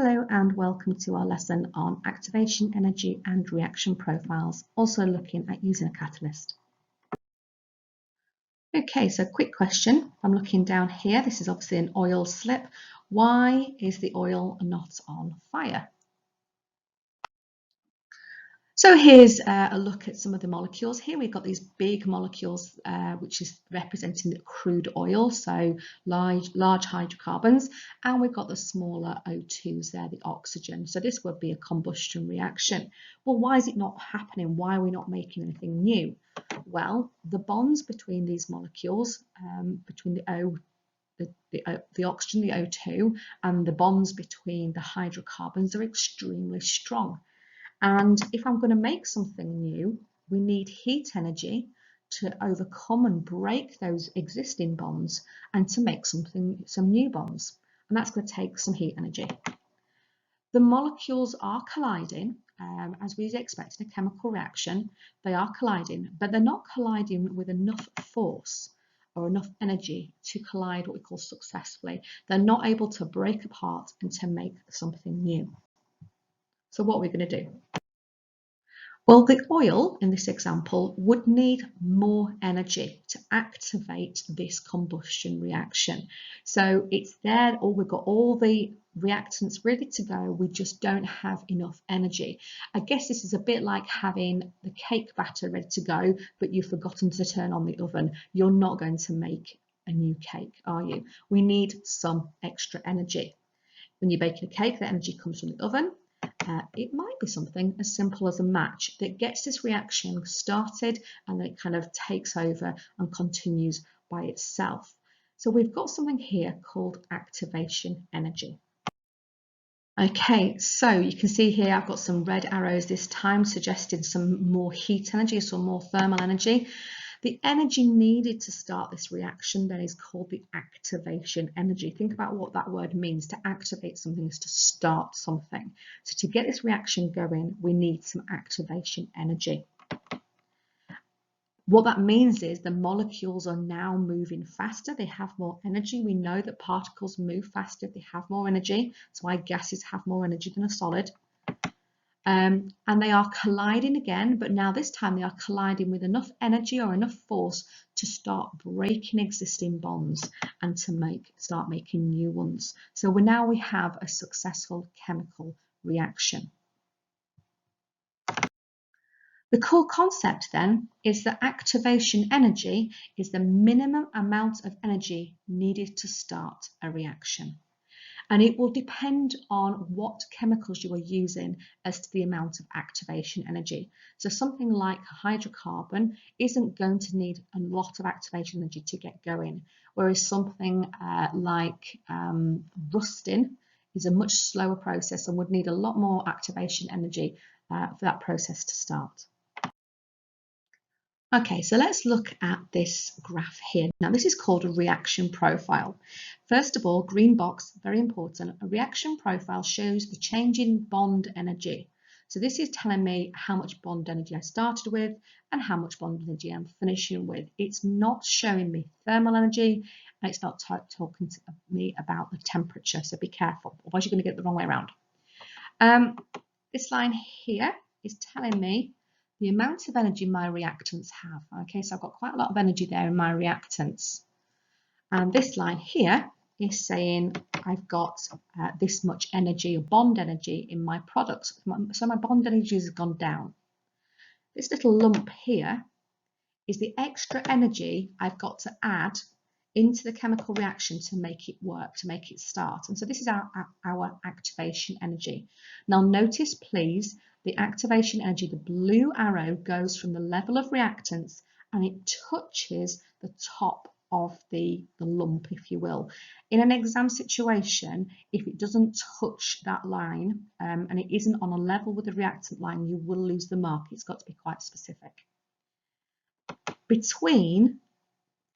Hello and welcome to our lesson on activation energy and reaction profiles, also looking at using a catalyst. Okay, so quick question. I'm looking down here. This is obviously an oil slip. Why is the oil not on fire? So here's a look at some of the molecules. Here we've got these big molecules, which is representing the crude oil, so large hydrocarbons, and we've got the smaller O2s there, the oxygen. So this would be a combustion reaction. Well, why is it not happening? Why are we not making anything new? Well, the bonds between these molecules, between the oxygen, the O2, and the bonds between the hydrocarbons are extremely strong. And if I'm going to make something new, we need heat energy to overcome and break those existing bonds and to make some new bonds. And that's going to take some heat energy. The molecules are colliding, as we'd expect in a chemical reaction. They are colliding, but they're not colliding with enough force or enough energy to collide what we call successfully. They're not able to break apart and to make something new. So what are we going to do? Well, the oil in this example would need more energy to activate this combustion reaction. So it's there, or we've got all the reactants ready to go, we just don't have enough energy. I guess this is a bit like having the cake batter ready to go, but you've forgotten to turn on the oven. You're not going to make a new cake, are you? We need some extra energy. When you're baking a cake, the energy comes from the oven. It might be something as simple as a match that gets this reaction started and then it kind of takes over and continues by itself. So we've got something here called activation energy. Okay, so you can see here I've got some red arrows this time suggesting some more heat energy, some more thermal energy. The energy needed to start this reaction then is called the activation energy. Think about what that word means. To activate something is to start something. So to get this reaction going, we need some activation energy. What that means is the molecules are now moving faster. They have more energy. We know that particles move faster if they have more energy. That's why gases have more energy than a solid. And they are colliding again, but now this time they are colliding with enough energy or enough force to start breaking existing bonds and to start making new ones. So now we have a successful chemical reaction. The core concept then is that activation energy is the minimum amount of energy needed to start a reaction. And it will depend on what chemicals you are using as to the amount of activation energy. So something like a hydrocarbon isn't going to need a lot of activation energy to get going, whereas something like rusting is a much slower process and would need a lot more activation energy for that process to start. Okay, so let's look at this graph here. Now this is called a reaction profile. First of all, green box, very important. A reaction profile shows the change in bond energy. So this is telling me how much bond energy I started with and how much bond energy I'm finishing with. It's not showing me thermal energy and it's not talking to me about the temperature, so be careful, otherwise you're going to get it the wrong way around. This line here is telling me the amount of energy my reactants have. Okay, so I've got quite a lot of energy there in my reactants. And this line here is saying I've got this much energy or bond energy in my products. So my bond energy has gone down. This little lump here is the extra energy I've got to add into the chemical reaction to make it work, to make it start. And so this is our activation energy. Now notice please, the activation energy, the blue arrow goes from the level of reactants and it touches the top of the lump, if you will. In an exam situation, if it doesn't touch that line and it isn't on a level with the reactant line, you will lose the mark. It's got to be quite specific. Between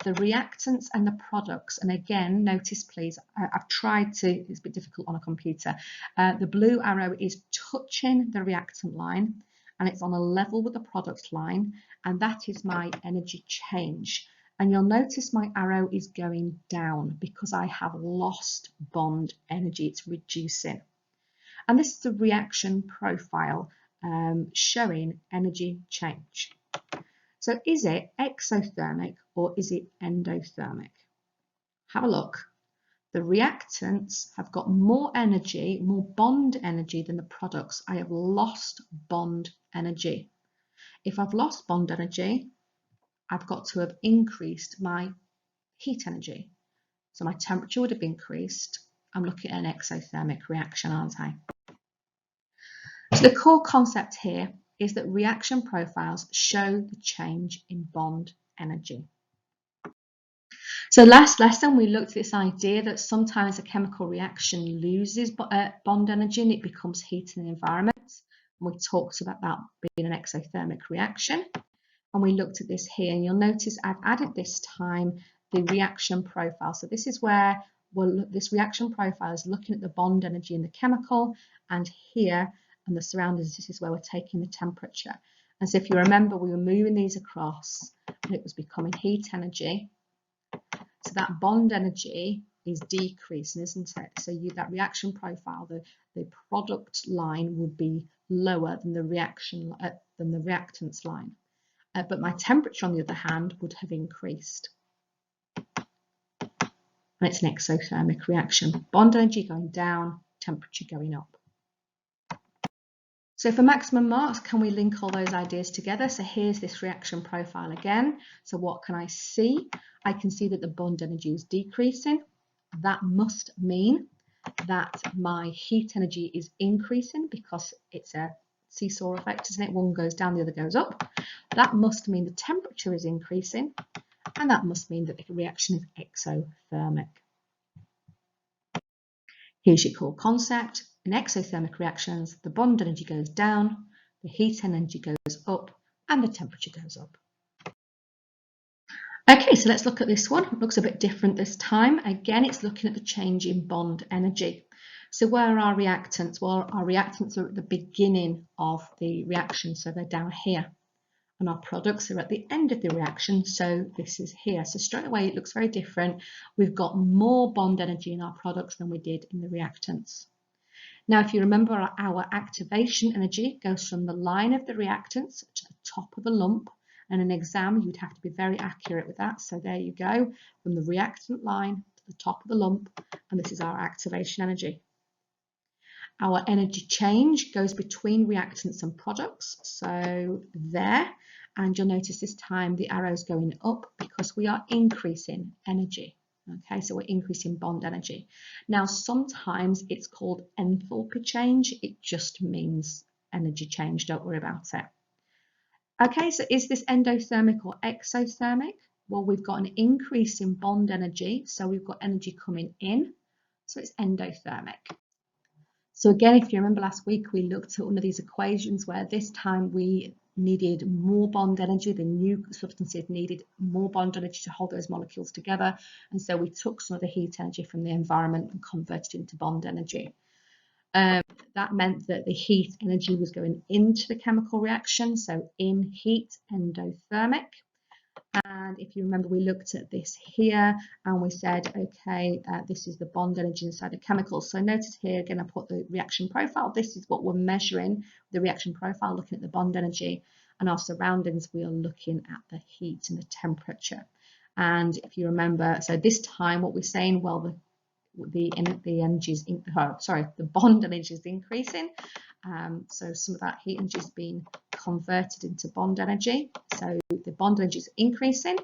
the reactants and the products, and again notice please, I've tried to, it's a bit difficult on a computer, the blue arrow is touching the reactant line and it's on a level with the product line, and that is my energy change. And you'll notice my arrow is going down because I have lost bond energy, it's reducing. And this is the reaction profile showing energy change. So is it exothermic or is it endothermic? Have a look. The reactants have got more energy, more bond energy than the products. I have lost bond energy. If I've lost bond energy, I've got to have increased my heat energy. So my temperature would have increased. I'm looking at an exothermic reaction, aren't I? So the core concept here is that reaction profiles show the change in bond energy. So last lesson, we looked at this idea that sometimes a chemical reaction loses bond energy and it becomes heat in the environment. And we talked about that being an exothermic reaction. And we looked at this here, and you'll notice I've added this time the reaction profile. So this is where this reaction profile is looking at the bond energy in the chemical, and here and the surroundings, this is where we're taking the temperature. And so if you remember, we were moving these across and it was becoming heat energy. So that bond energy is decreasing, isn't it? So that reaction profile, the product line would be lower than the reactants line. But my temperature, on the other hand, would have increased. And it's an exothermic reaction. Bond energy going down, temperature going up. So for maximum marks, can we link all those ideas together? So here's this reaction profile again. So what can I see? I can see that the bond energy is decreasing. That must mean that my heat energy is increasing because it's a seesaw effect, isn't it? One goes down, the other goes up. That must mean the temperature is increasing, and that must mean that the reaction is exothermic. Here's your core concept. In exothermic reactions, the bond energy goes down, the heat energy goes up, and the temperature goes up. Okay, so let's look at this one. It looks a bit different this time. Again, it's looking at the change in bond energy. So where are our reactants? Well, our reactants are at the beginning of the reaction, so they're down here. And our products are at the end of the reaction, so this is here. So straight away, it looks very different. We've got more bond energy in our products than we did in the reactants. Now, if you remember, our activation energy goes from the line of the reactants to the top of the lump. And in an exam, you'd have to be very accurate with that. So there you go, from the reactant line to the top of the lump, and this is our activation energy. Our energy change goes between reactants and products, so there. And you'll notice this time the arrow's going up because we are increasing energy. Okay, so we're increasing bond energy. Now, sometimes it's called enthalpy change. It just means energy change. Don't worry about it. Okay, so is this endothermic or exothermic? Well, we've got an increase in bond energy, so we've got energy coming in, so it's endothermic. So again, if you remember last week, we looked at one of these equations where this time we needed more bond energy. The new substances needed more bond energy to hold those molecules together. And so we took some of the heat energy from the environment and converted it into bond energy. That meant that the heat energy was going into the chemical reaction. So in heat, endothermic. And if you remember, we looked at this here and we said, okay, this is the bond energy inside the chemicals. So notice here, again, I put the reaction profile. This is what we're measuring, the reaction profile, looking at the bond energy. And our surroundings, we are looking at the heat and the temperature. And if you remember, so this time what we're saying, well, the energy is, the bond energy is increasing. So some of that heat energy is being converted into bond energy. So the bond energy is increasing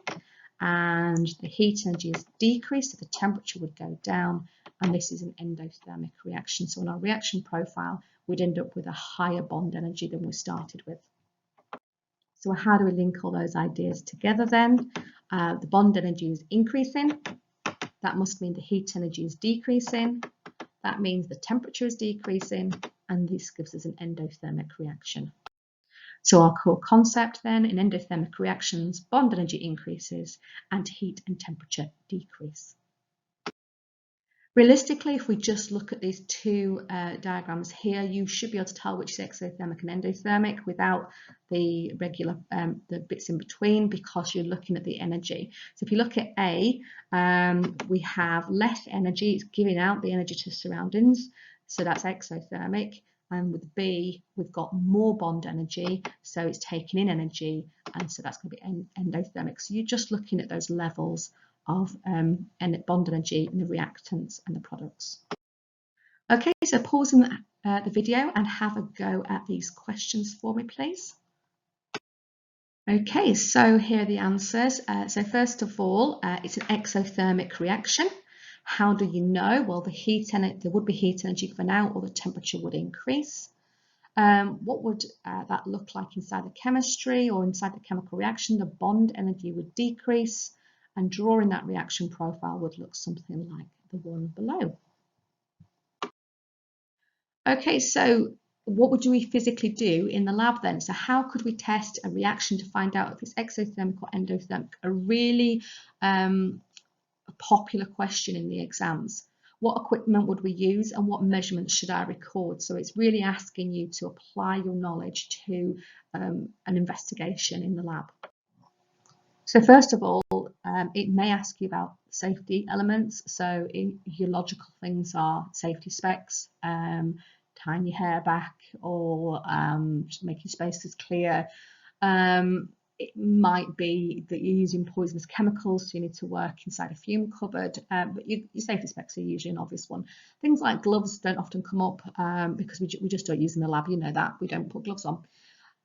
and the heat energy is decreased, so the temperature would go down, and this is an endothermic reaction. So in our reaction profile, we'd end up with a higher bond energy than we started with. So how do we link all those ideas together then? The bond energy is increasing. That must mean the heat energy is decreasing. That means the temperature is decreasing, and this gives us an endothermic reaction. So our core concept then, in endothermic reactions, bond energy increases and heat and temperature decrease. Realistically, if we just look at these two diagrams here, you should be able to tell which is exothermic and endothermic without the regular the bits in between, because you're looking at the energy. So if you look at A, we have less energy, it's giving out the energy to surroundings. so that's exothermic. And with B, we've got more bond energy, so it's taking in energy, and so that's going to be endothermic. So you're just looking at those levels of bond energy in the reactants and the products. Okay, so pausing the video and have a go at these questions for me, please. Okay, so here are the answers. So first of all, it's an exothermic reaction. How do you know? Well, there would be heat energy given out, or the temperature would increase. What would that look like inside the chemistry or inside the chemical reaction? The bond energy would decrease, and drawing that reaction profile would look something like the one below. Okay, so what would we physically do in the lab then? So how could we test a reaction to find out if it's exothermic or endothermic? A really popular question in the exams. What equipment would we use and what measurements should I record? So it's really asking you to apply your knowledge to an investigation in the lab. So first of all, it may ask you about safety elements. So your logical things are safety specs, tying your hair back, or just making spaces clear. It might be that you're using poisonous chemicals, so you need to work inside a fume cupboard, but your safety specs are usually an obvious one. Things like gloves don't often come up because we just don't use them in the lab, you know that, we don't put gloves on.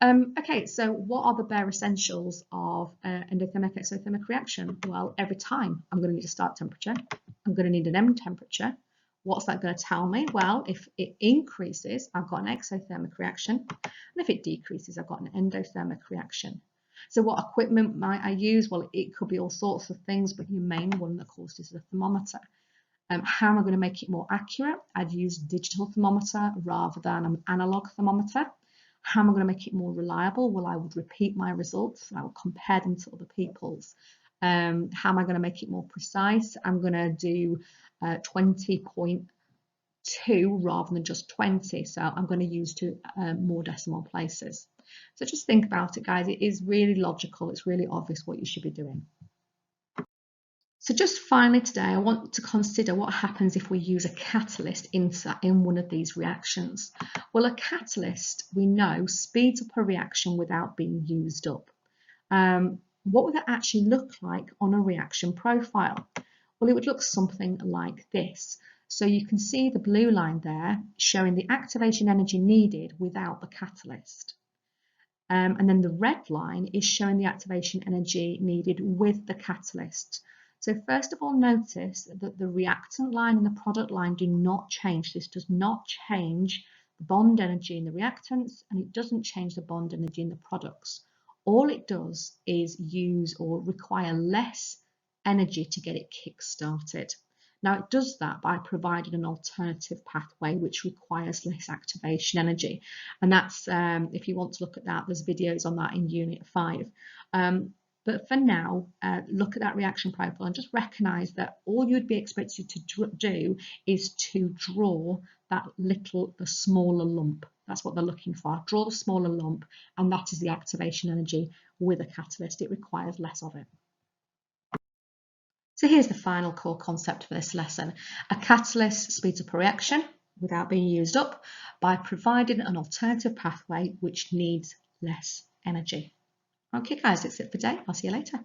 Okay, so what are the bare essentials of endothermic exothermic reaction? Well, every time I'm going to need a start temperature, I'm going to need an end temperature. What's that going to tell me? Well, if it increases, I've got an exothermic reaction, and if it decreases, I've got an endothermic reaction. So what equipment might I use? Well, it could be all sorts of things, but your main one, of course, is the thermometer. How am I going to make it more accurate? I'd use a digital thermometer rather than an analog thermometer. How am I going to make it more reliable? Well, I would repeat my results. I will compare them to other people's. How am I going to make it more precise? I'm going to do 20.2 rather than just 20. So I'm going to use more decimal places. So just think about it, guys. It is really logical. It's really obvious what you should be doing. So just finally today, I want to consider what happens if we use a catalyst in one of these reactions. Well, a catalyst, we know, speeds up a reaction without being used up. What would that actually look like on a reaction profile? Well, it would look something like this. So you can see the blue line there showing the activation energy needed without the catalyst. And then the red line is showing the activation energy needed with the catalyst. So first of all, notice that the reactant line and the product line do not change. This does not change the bond energy in the reactants, and it doesn't change the bond energy in the products. All it does is use or require less energy to get it kick-started. Now it does that by providing an alternative pathway which requires less activation energy, and that's if you want to look at that, there's videos on that in Unit 5. But for now, look at that reaction profile and just recognise that all you'd be expected to do is to draw the smaller lump. That's what they're looking for. Draw the smaller lump, and that is the activation energy with a catalyst. It requires less of it. So here's the final core concept for this lesson. A catalyst speeds up a reaction without being used up by providing an alternative pathway which needs less energy. Okay guys, that's it for today. I'll see you later.